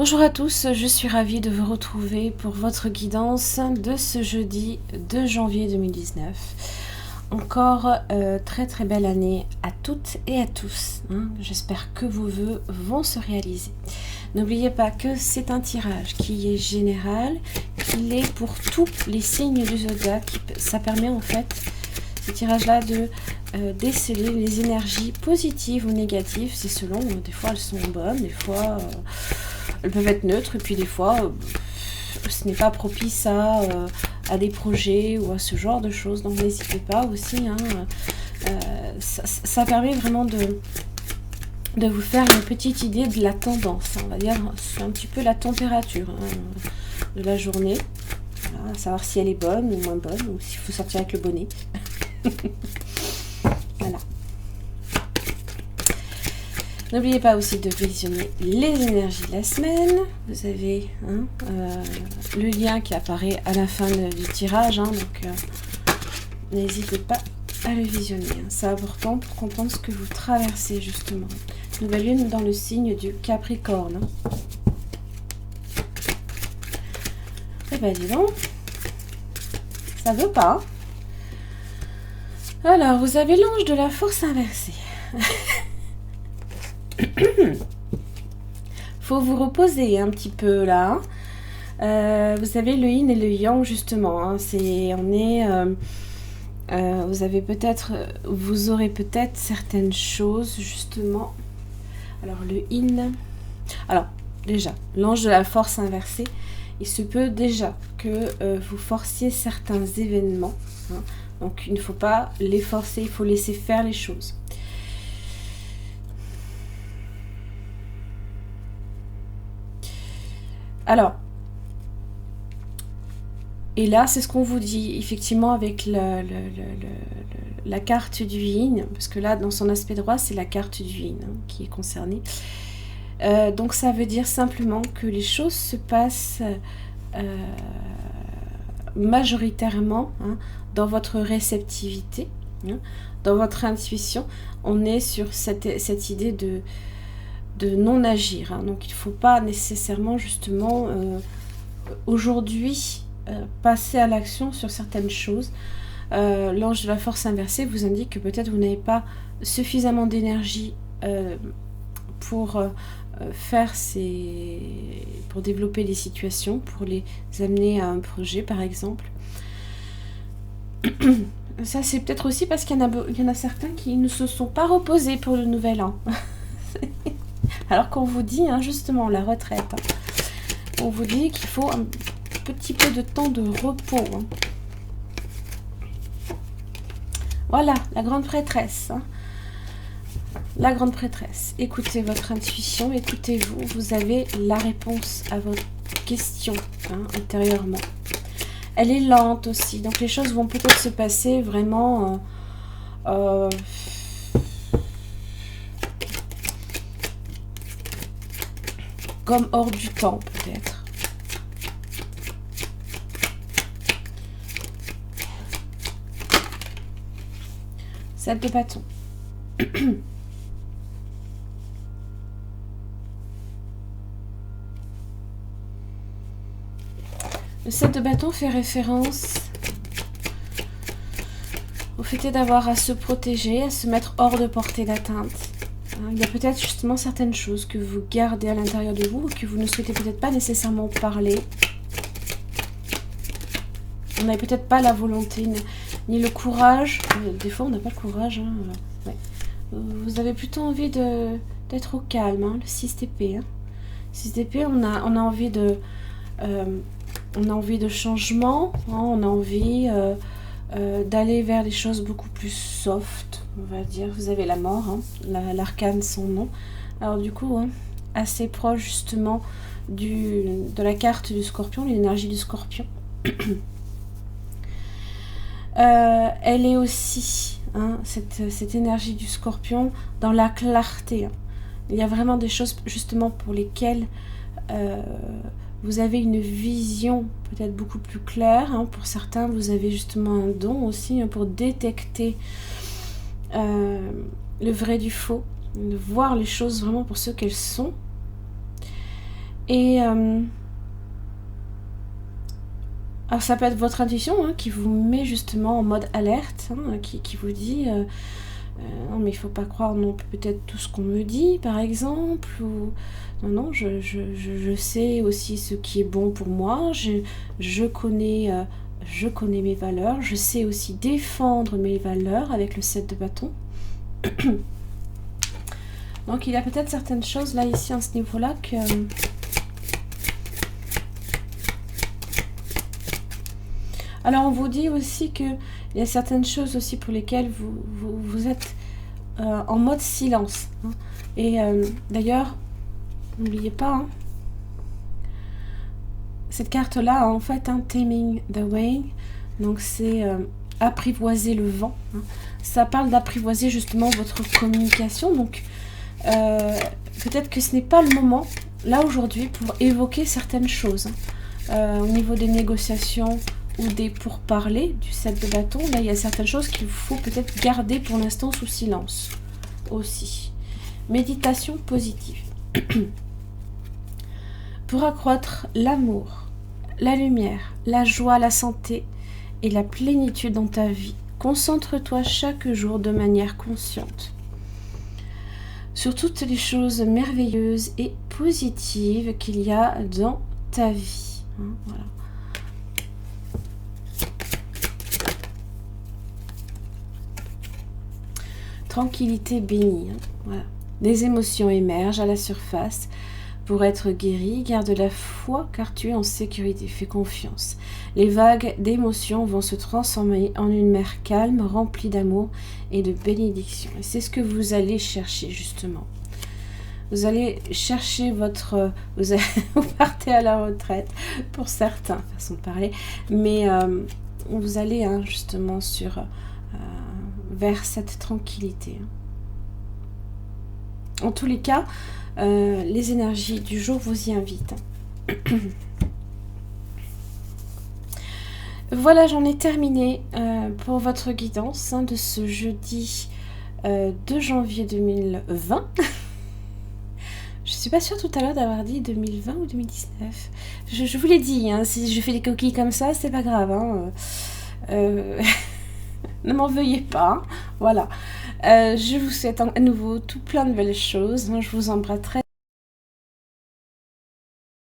Bonjour à tous, je suis ravie de vous retrouver pour votre guidance de ce jeudi 2 janvier 2019. Encore très très belle année à toutes et à tous. J'espère que vos vœux vont se réaliser. N'oubliez pas que c'est un tirage qui est général, qu'il est pour tous les signes du zodiaque. Ça permet en fait, ce tirage-là, de déceler les énergies positives ou négatives. C'est selon, des fois elles sont bonnes, des fois elles peuvent être neutres, et puis des fois ce n'est pas propice à des projets ou à ce genre de choses. Donc n'hésitez pas aussi, ça permet vraiment de vous faire une petite idée de la tendance. On va dire, c'est un petit peu la température de la journée. Voilà, à savoir si elle est bonne ou moins bonne, ou s'il faut sortir avec le bonnet. Voilà. N'oubliez pas aussi de visionner les énergies de la semaine. Vous avez le lien qui apparaît à la fin du tirage. Donc n'hésitez pas à le visionner. C'est important pour comprendre ce que vous traversez justement. Nouvelle lune dans le signe du Capricorne. Eh ben dis donc, ça veut pas. Alors, vous avez l'ange de la force inversée. Faut vous reposer un petit peu là. Vous avez le yin et le yang justement. Vous aurez peut-être certaines choses justement. Alors le yin. Alors déjà, l'ange de la force inversée. Il se peut déjà que vous forciez certains événements. Donc il ne faut pas les forcer, il faut laisser faire les choses. Alors, et là, c'est ce qu'on vous dit, effectivement, avec la carte du yin, parce que là, dans son aspect droit, c'est la carte du yin qui est concernée. Donc, ça veut dire simplement que les choses se passent majoritairement dans votre réceptivité, dans votre intuition. On est sur cette idée de non-agir. Donc, il ne faut pas nécessairement, justement, aujourd'hui, passer à l'action sur certaines choses. L'ange de la force inversée vous indique que peut-être vous n'avez pas suffisamment d'énergie pour pour développer les situations, pour les amener à un projet, par exemple. Ça, c'est peut-être aussi parce qu'il y en a certains qui ne se sont pas reposés pour le nouvel an. Alors qu'on vous dit, justement, la retraite. On vous dit qu'il faut un petit peu de temps de repos. Voilà, la grande prêtresse. La grande prêtresse. Écoutez votre intuition, écoutez-vous. Vous avez la réponse à votre question intérieurement. Elle est lente aussi, donc les choses vont peut-être se passer vraiment... comme hors du temps, peut-être. Celle de bâton. Le 7 de bâton fait référence au fait d'avoir à se protéger, à se mettre hors de portée d'atteinte. Il y a peut-être justement certaines choses que vous gardez à l'intérieur de vous, que vous ne souhaitez peut-être pas nécessairement parler. On n'a peut-être pas la volonté, ni le courage. Des fois, on n'a pas le courage. Ouais. Vous avez plutôt envie d'être au calme, le 6 d'épée. 6 d'épée, on a envie de... on a envie de changement, on a envie d'aller vers des choses beaucoup plus soft, on va dire. Vous avez la mort, l'arcane son nom. Alors du coup, assez proche justement de la carte du scorpion, l'énergie du scorpion. Elle est aussi, cette énergie du scorpion, dans la clarté. Il y a vraiment des choses justement pour lesquelles... vous avez une vision peut-être beaucoup plus claire. Pour certains, vous avez justement un don aussi pour détecter le vrai du faux, de voir les choses vraiment pour ce qu'elles sont. Et alors ça peut être votre intuition qui vous met justement en mode alerte, qui vous dit non mais il faut pas croire non peut-être tout ce qu'on me dit par exemple, ou non je sais aussi ce qui est bon pour moi, je connais mes valeurs, je sais aussi défendre mes valeurs avec le 7 de bâton. Donc il y a peut-être certaines choses là ici à ce niveau là que alors on vous dit aussi que il y a certaines choses aussi pour lesquelles vous êtes en mode silence. Et d'ailleurs, n'oubliez pas, cette carte-là, en fait, Taming the Wind, donc c'est apprivoiser le vent. Ça parle d'apprivoiser justement votre communication. Donc peut-être que ce n'est pas le moment, là aujourd'hui, pour évoquer certaines choses. Au niveau des négociations ou des pourparlers du 7 de bâton, là il y a certaines choses qu'il faut peut-être garder pour l'instant sous silence aussi. Méditation positive. Pour accroître l'amour, la lumière, la joie, la santé et la plénitude dans ta vie, concentre-toi chaque jour de manière consciente sur toutes les choses merveilleuses et positives qu'il y a dans ta vie. Voilà. Tranquillité bénie. Voilà. Des émotions émergent à la surface. Pour être guéri, garde la foi car tu es en sécurité. Fais confiance. Les vagues d'émotions vont se transformer en une mer calme, remplie d'amour et de bénédiction. Et c'est ce que vous allez chercher justement. Vous allez chercher votre... Vous partez à la retraite pour certains, façon de parler. Mais vous allez justement vers cette tranquillité. En tous les cas, les énergies du jour vous y invitent. Voilà, j'en ai terminé pour votre guidance de ce jeudi 2 janvier 2020. Je suis pas sûre tout à l'heure d'avoir dit 2020 ou 2019. Je vous l'ai dit, si je fais des coquilles comme ça, c'est pas grave. Ne m'en veuillez pas. Voilà. Je vous souhaite à nouveau tout plein de belles choses. Je vous embrasse très